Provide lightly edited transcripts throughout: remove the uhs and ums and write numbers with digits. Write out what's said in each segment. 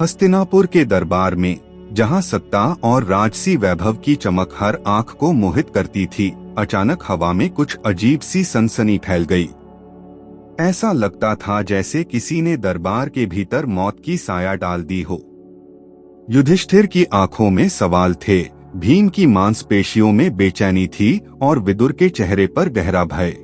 हस्तिनापुर के दरबार में, जहां सत्ता और राजसी वैभव की चमक हर आंख को मोहित करती थी, अचानक हवा में कुछ अजीब सी सनसनी फैल गई। ऐसा लगता था जैसे किसी ने दरबार के भीतर मौत की साया डाल दी हो। युधिष्ठिर की आंखों में सवाल थे, भीम की मांसपेशियों में बेचैनी थी और विदुर के चेहरे पर गहरा भय।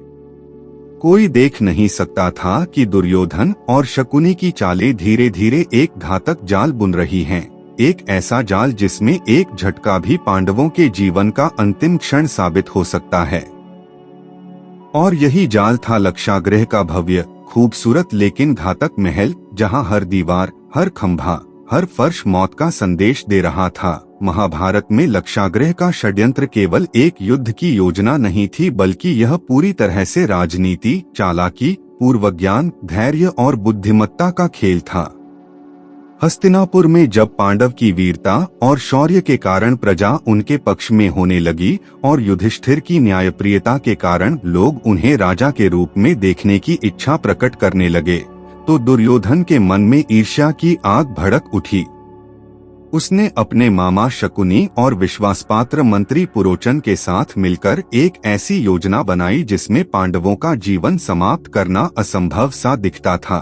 कोई देख नहीं सकता था कि दुर्योधन और शकुनी की चालें धीरे धीरे एक घातक जाल बुन रही हैं, एक ऐसा जाल जिसमें एक झटका भी पांडवों के जीवन का अंतिम क्षण साबित हो सकता है। और यही जाल था लक्षागृह का भव्य, खूबसूरत लेकिन घातक महल, जहां हर दीवार, हर खंभा, हर फर्श मौत का संदेश दे रहा था। महाभारत में लक्षागृह का षड्यंत्र केवल एक युद्ध की योजना नहीं थी, बल्कि यह पूरी तरह से राजनीति, चालाकी, पूर्वज्ञान, धैर्य और बुद्धिमत्ता का खेल था। हस्तिनापुर में जब पांडव की वीरता और शौर्य के कारण प्रजा उनके पक्ष में होने लगी और युधिष्ठिर की न्यायप्रियता के कारण लोग उन्हें राजा के रूप में देखने की इच्छा प्रकट करने लगे, तो दुर्योधन के मन में ईर्ष्या की आग भड़क उठी। उसने अपने मामा शकुनी और विश्वासपात्र मंत्री पुरोचन के साथ मिलकर एक ऐसी योजना बनाई जिसमें पांडवों का जीवन समाप्त करना असंभव सा दिखता था।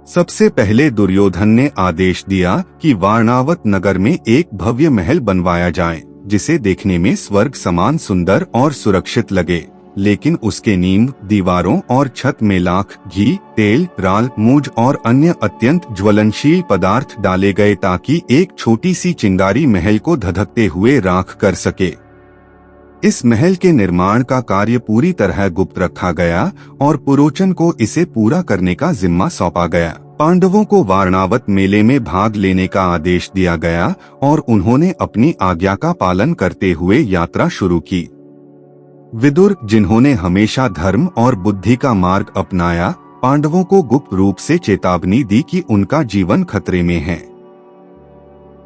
सबसे पहले दुर्योधन ने आदेश दिया कि वारणावत नगर में एक भव्य महल बनवाया जाए, जिसे देखने में स्वर्ग समान सुंदर और सुरक्षित लगे, लेकिन उसके नींव, दीवारों और छत में लाख, घी, तेल, राल, मूंज और अन्य अत्यंत ज्वलनशील पदार्थ डाले गए ताकि एक छोटी सी चिंगारी महल को धधकते हुए राख कर सके। इस महल के निर्माण का कार्य पूरी तरह गुप्त रखा गया और पुरोचन को इसे पूरा करने का जिम्मा सौंपा गया। पांडवों को वारणावत मेले में भाग लेने का आदेश दिया गया और उन्होंने अपनी आज्ञा का पालन करते हुए यात्रा शुरू की। विदुर, जिन्होंने हमेशा धर्म और बुद्धि का मार्ग अपनाया, पांडवों को गुप्त रूप से चेतावनी दी कि उनका जीवन खतरे में है।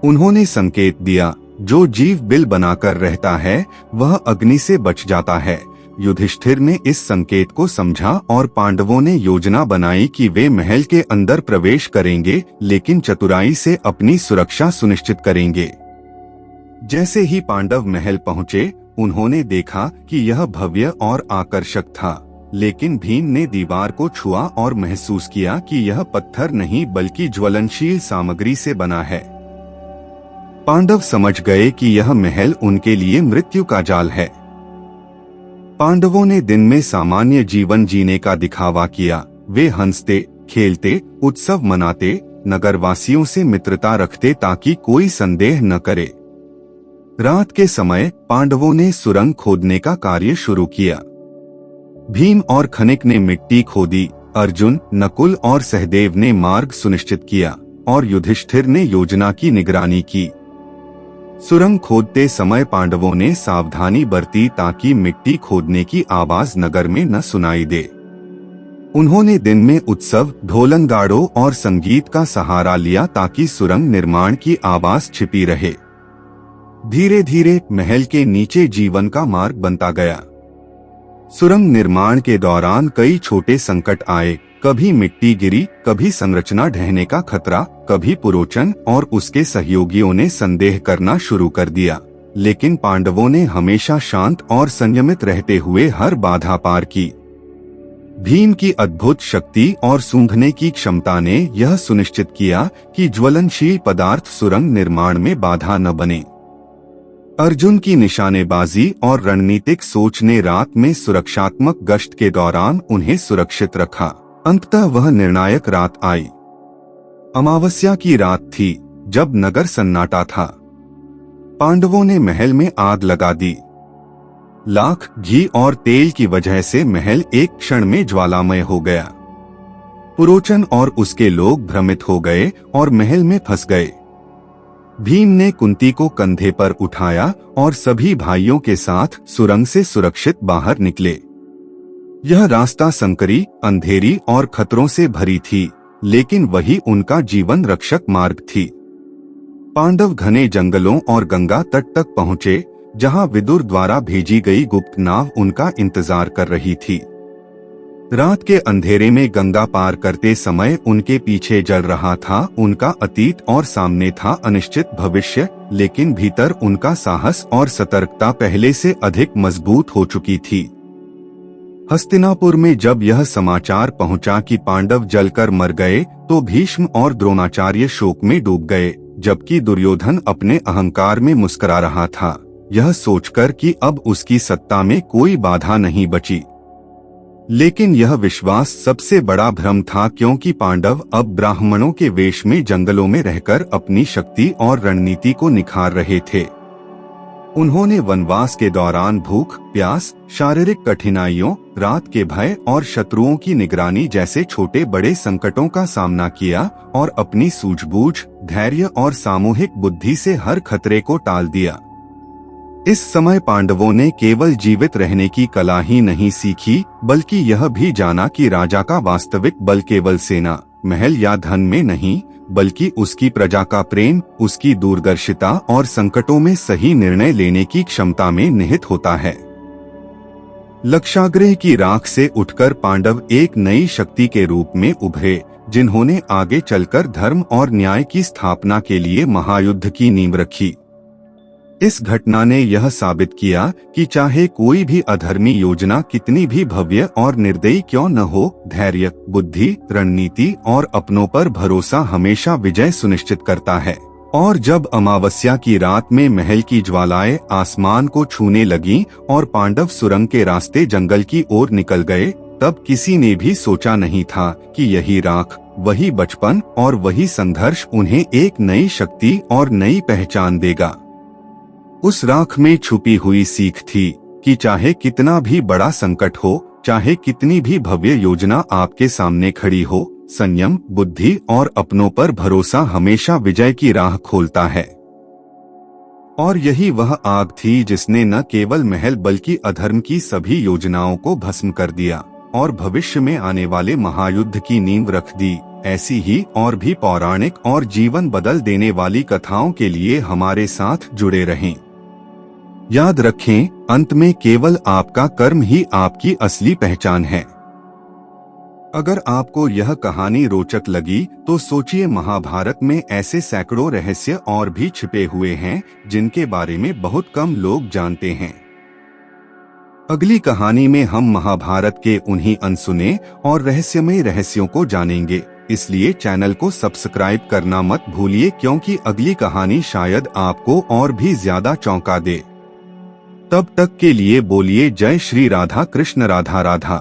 उन्होंने संकेत दिया, जो जीव बिल बनाकर रहता है वह अग्नि से बच जाता है। युधिष्ठिर ने इस संकेत को समझा और पांडवों ने योजना बनाई कि वे महल के अंदर प्रवेश करेंगे, लेकिन चतुराई से अपनी सुरक्षा सुनिश्चित करेंगे। जैसे ही पांडव महल पहुंचे, उन्होंने देखा कि यह भव्य और आकर्षक था, लेकिन भीम ने दीवार को छुआ और महसूस किया कि यह पत्थर नहीं बल्कि ज्वलनशील सामग्री से बना है। पांडव समझ गए कि यह महल उनके लिए मृत्यु का जाल है। पांडवों ने दिन में सामान्य जीवन जीने का दिखावा किया। वे हंसते, खेलते, उत्सव मनाते, नगरवासियों से मित्रता रखते ताकि कोई संदेह न करे। रात के समय पांडवों ने सुरंग खोदने का कार्य शुरू किया। भीम और खनिक ने मिट्टी खोदी, अर्जुन, नकुल और सहदेव ने मार्ग सुनिश्चित किया और युधिष्ठिर ने योजना की निगरानी की। सुरंग खोदते समय पांडवों ने सावधानी बरती ताकि मिट्टी खोदने की आवाज नगर में न सुनाई दे। उन्होंने दिन में उत्सव, ढोलनगाड़ों और संगीत का सहारा लिया ताकि सुरंग निर्माण की आवाज छिपी रहे। धीरे धीरे महल के नीचे जीवन का मार्ग बनता गया। सुरंग निर्माण के दौरान कई छोटे संकट आए, कभी मिट्टी गिरी, कभी संरचना ढहने का खतरा, कभी पुरोचन और उसके सहयोगियों ने संदेह करना शुरू कर दिया, लेकिन पांडवों ने हमेशा शांत और संयमित रहते हुए हर बाधा पार की। भीम की अद्भुत शक्ति और सूंघने की क्षमता ने यह सुनिश्चित किया कि ज्वलनशील पदार्थ सुरंग निर्माण में बाधा न बने। अर्जुन की निशानेबाजी और रणनीतिक सोच ने रात में सुरक्षात्मक गश्त के दौरान उन्हें सुरक्षित रखा। अंततः वह निर्णायक रात आई। अमावस्या की रात थी, जब नगर सन्नाटा था। पांडवों ने महल में आग लगा दी। लाख, घी और तेल की वजह से महल एक क्षण में ज्वालामय हो गया। पुरोचन और उसके लोग भ्रमित हो गए और महल में फंस गए। भीम ने कुंती को कंधे पर उठाया और सभी भाइयों के साथ सुरंग से सुरक्षित बाहर निकले। यह रास्ता संकरी, अंधेरी और खतरों से भरी थी, लेकिन वही उनका जीवन रक्षक मार्ग थी। पांडव घने जंगलों और गंगा तट तक पहुँचे, जहाँ विदुर द्वारा भेजी गई गुप्त नाव उनका इंतजार कर रही थी। रात के अंधेरे में गंगा पार करते समय उनके पीछे जल रहा था उनका अतीत और सामने था अनिश्चित भविष्य, लेकिन भीतर उनका साहस और सतर्कता पहले से अधिक मजबूत हो चुकी थी। हस्तिनापुर में जब यह समाचार पहुंचा कि पांडव जलकर मर गए तो भीष्म और द्रोणाचार्य शोक में डूब गए, जबकि दुर्योधन अपने अहंकार में मुस्कुरा रहा था, यह सोचकर कि अब उसकी सत्ता में कोई बाधा नहीं बची। लेकिन यह विश्वास सबसे बड़ा भ्रम था, क्योंकि पांडव अब ब्राह्मणों के वेश में जंगलों में रहकर अपनी शक्ति और रणनीति को निखार रहे थे। उन्होंने वनवास के दौरान भूख, प्यास, शारीरिक कठिनाइयों, रात के भय और शत्रुओं की निगरानी जैसे छोटे बड़े संकटों का सामना किया और अपनी सूझबूझ, धैर्य और सामूहिक बुद्धि से हर खतरे को टाल दिया। इस समय पांडवों ने केवल जीवित रहने की कला ही नहीं सीखी, बल्कि यह भी जाना कि राजा का वास्तविक बल केवल सेना, महल या धन में नहीं, बल्कि उसकी प्रजा का प्रेम, उसकी दूरदर्शिता और संकटों में सही निर्णय लेने की क्षमता में निहित होता है। लक्षाग्रह की राख से उठकर पांडव एक नई शक्ति के रूप में उभरे, जिन्होंने आगे चलकर धर्म और न्याय की स्थापना के लिए महायुद्ध की नींव रखी। इस घटना ने यह साबित किया कि चाहे कोई भी अधर्मी योजना कितनी भी भव्य और निर्दयी क्यों न हो, धैर्य, बुद्धि, रणनीति और अपनों पर भरोसा हमेशा विजय सुनिश्चित करता है। और जब अमावस्या की रात में महल की ज्वालाएं आसमान को छूने लगीं और पांडव सुरंग के रास्ते जंगल की ओर निकल गए, तब किसी ने भी सोचा नहीं था कि यही राख, वही बचपन और वही संघर्ष उन्हें एक नई शक्ति और नई पहचान देगा। उस राख में छुपी हुई सीख थी कि चाहे कितना भी बड़ा संकट हो, चाहे कितनी भी भव्य योजना आपके सामने खड़ी हो, संयम, बुद्धि और अपनों पर भरोसा हमेशा विजय की राह खोलता है। और यही वह आग थी जिसने न केवल महल बल्कि अधर्म की सभी योजनाओं को भस्म कर दिया और भविष्य में आने वाले महायुद्ध की नींव रख दी। ऐसी ही और भी पौराणिक और जीवन बदल देने वाली कथाओं के लिए हमारे साथ जुड़े रहें। याद रखें, अंत में केवल आपका कर्म ही आपकी असली पहचान है। अगर आपको यह कहानी रोचक लगी तो सोचिए, महाभारत में ऐसे सैकड़ों रहस्य और भी छिपे हुए हैं जिनके बारे में बहुत कम लोग जानते हैं। अगली कहानी में हम महाभारत के उन्हीं अनसुने और रहस्यमय रहस्यों को जानेंगे, इसलिए चैनल को सब्सक्राइब करना मत भूलिए, क्योंकि अगली कहानी शायद आपको और भी ज्यादा चौंका दे। तब तक के लिए बोलिए जय श्री राधा कृष्ण राधा राधा।